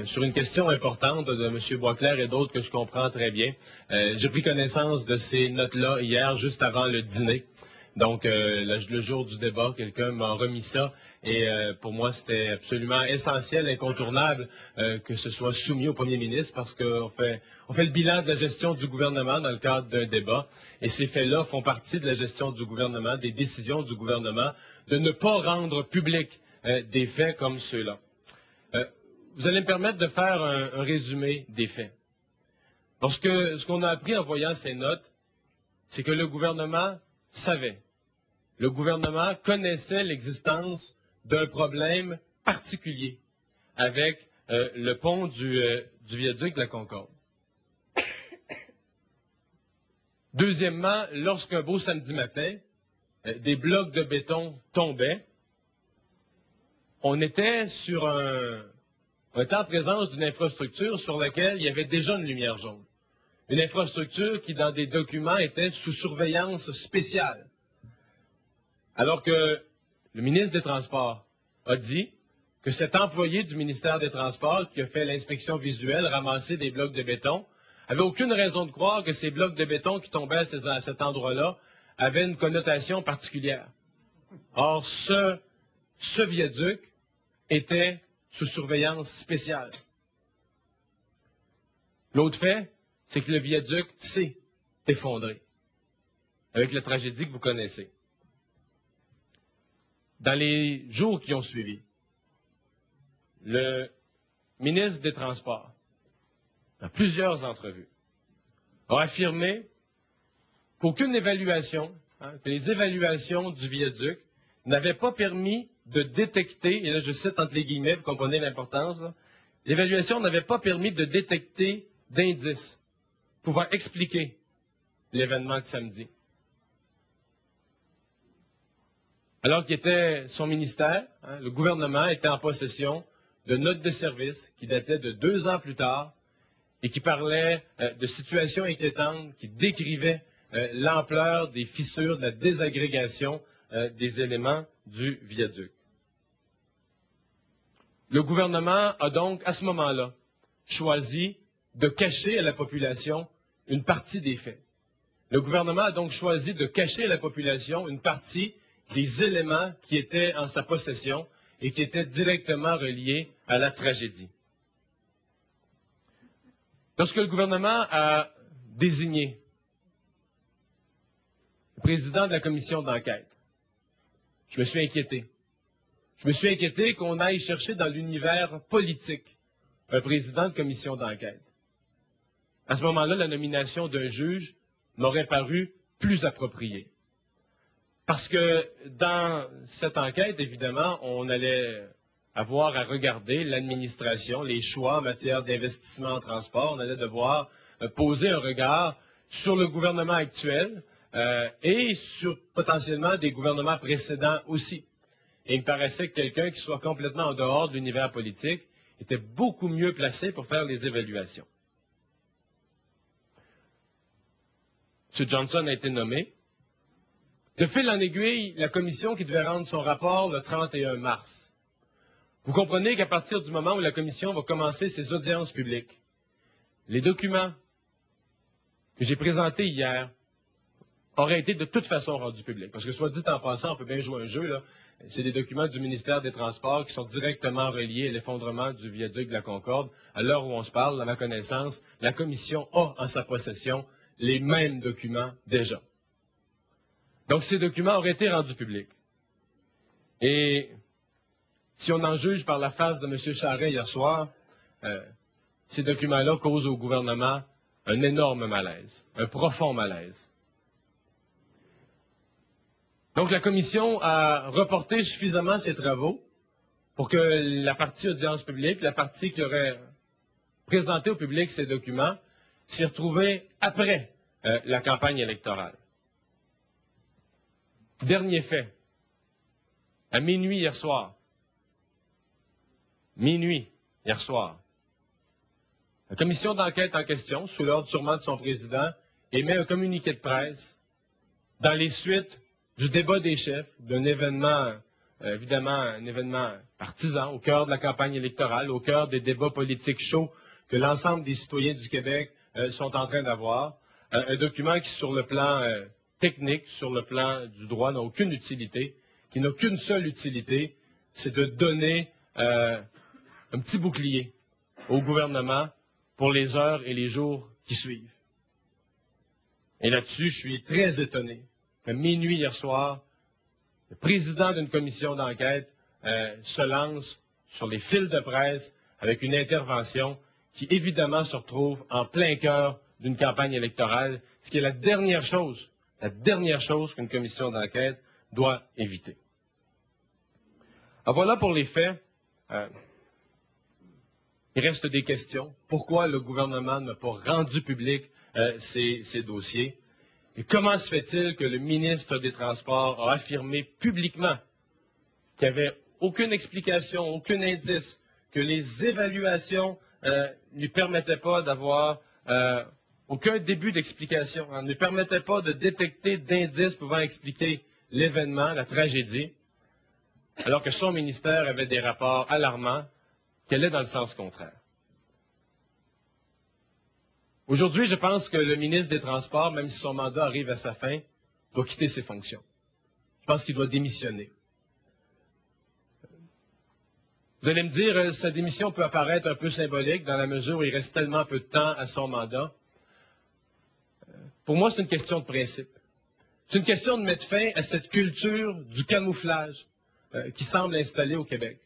Sur une question importante de M. Boisclair et d'autres que je comprends très bien. J'ai pris connaissance de ces notes-là hier, juste avant le dîner. Donc, le jour du débat, quelqu'un m'a remis ça. Et pour moi, c'était absolument essentiel, incontournable que ce soit soumis au premier ministre parce qu'on fait le bilan de la gestion du gouvernement dans le cadre d'un débat. Et ces faits-là font partie de la gestion du gouvernement, des décisions du gouvernement, de ne pas rendre public des faits comme ceux-là. Vous allez me permettre de faire un résumé des faits. Parce que ce qu'on a appris en voyant ces notes, c'est que le gouvernement savait. Le gouvernement connaissait l'existence d'un problème particulier avec le pont du viaduc de la Concorde. Deuxièmement, lorsqu'un beau samedi matin, des blocs de béton tombaient, on était en présence d'une infrastructure sur laquelle il y avait déjà une lumière jaune. Une infrastructure qui, dans des documents, était sous surveillance spéciale. Alors que le ministre des Transports a dit que cet employé du ministère des Transports qui a fait l'inspection visuelle, ramassé des blocs de béton, avait aucune raison de croire que ces blocs de béton qui tombaient à cet endroit-là avaient une connotation particulière. Or, ce viaduc était sous surveillance spéciale. L'autre fait, c'est que le viaduc s'est effondré, avec la tragédie que vous connaissez. Dans les jours qui ont suivi, le ministre des Transports, dans plusieurs entrevues, a affirmé qu'aucune évaluation, que les évaluations du viaduc n'avaient pas permis de détecter, et là je cite entre les guillemets, vous comprenez l'importance, l'évaluation n'avait pas permis de détecter d'indices pouvant expliquer l'événement de samedi. Alors qu'était son ministère, le gouvernement était en possession de notes de service qui dataient de 2 ans plus tard et qui parlaient de situations inquiétantes, qui décrivaient l'ampleur des fissures, de la désagrégation des éléments du viaduc. Le gouvernement a donc, à ce moment-là, choisi de cacher à la population une partie des faits. Le gouvernement a donc choisi de cacher à la population une partie des éléments qui étaient en sa possession et qui étaient directement reliés à la tragédie. Lorsque le gouvernement a désigné le président de la commission d'enquête, je me suis inquiété. Je me suis inquiété qu'on aille chercher dans l'univers politique un président de commission d'enquête. À ce moment-là, la nomination d'un juge m'aurait paru plus appropriée. Parce que dans cette enquête, évidemment, on allait avoir à regarder l'administration, les choix en matière d'investissement en transport. On allait devoir poser un regard sur le gouvernement actuel et sur potentiellement des gouvernements précédents aussi. Et il me paraissait que quelqu'un qui soit complètement en dehors de l'univers politique était beaucoup mieux placé pour faire les évaluations. M. Johnson a été nommé. De fil en aiguille, la commission qui devait rendre son rapport le 31 mars. Vous comprenez qu'à partir du moment où la commission va commencer ses audiences publiques, les documents que j'ai présentés hier auraient été de toute façon rendus publics. Parce que, soit dit en passant, on peut bien jouer un jeu, là. C'est des documents du ministère des Transports qui sont directement reliés à l'effondrement du viaduc de la Concorde. À l'heure où on se parle, à ma connaissance, la commission a en sa possession les mêmes documents déjà. Donc, ces documents auraient été rendus publics. Et si on en juge par la face de M. Charest hier soir, ces documents-là causent au gouvernement un énorme malaise, un profond malaise. Donc, la commission a reporté suffisamment ses travaux pour que la partie audience publique, la partie qui aurait présenté au public ces documents, s'y retrouvée après la campagne électorale. Dernier fait, à minuit hier soir, la commission d'enquête en question, sous l'ordre sûrement de son président, émet un communiqué de presse dans les suites du débat des chefs, d'un événement évidemment un événement partisan au cœur de la campagne électorale, au cœur des débats politiques chauds que l'ensemble des citoyens du Québec sont en train d'avoir. Un document qui, sur le plan technique, sur le plan du droit, n'a aucune utilité, qui n'a qu'une seule utilité, c'est de donner un petit bouclier au gouvernement pour les heures et les jours qui suivent. Et là-dessus, je suis très étonné qu'à minuit hier soir, le président d'une commission d'enquête se lance sur les fils de presse avec une intervention qui, évidemment, se retrouve en plein cœur d'une campagne électorale, ce qui est la dernière chose qu'une commission d'enquête doit éviter. Alors voilà pour les faits. Il reste des questions. Pourquoi le gouvernement n'a pas rendu public ces dossiers? Et comment se fait-il que le ministre des Transports a affirmé publiquement qu'il n'y avait aucune explication, aucun indice, que les évaluations ne lui permettaient pas d'avoir aucun début d'explication, ne lui permettaient pas de détecter d'indices pouvant expliquer l'événement, la tragédie, alors que son ministère avait des rapports alarmants qui allaient dans le sens contraire. Aujourd'hui, je pense que le ministre des Transports, même si son mandat arrive à sa fin, doit quitter ses fonctions. Je pense qu'il doit démissionner. Vous allez me dire, sa démission peut apparaître un peu symbolique dans la mesure où il reste tellement peu de temps à son mandat. Pour moi, c'est une question de principe. C'est une question de mettre fin à cette culture du camouflage qui semble installée au Québec.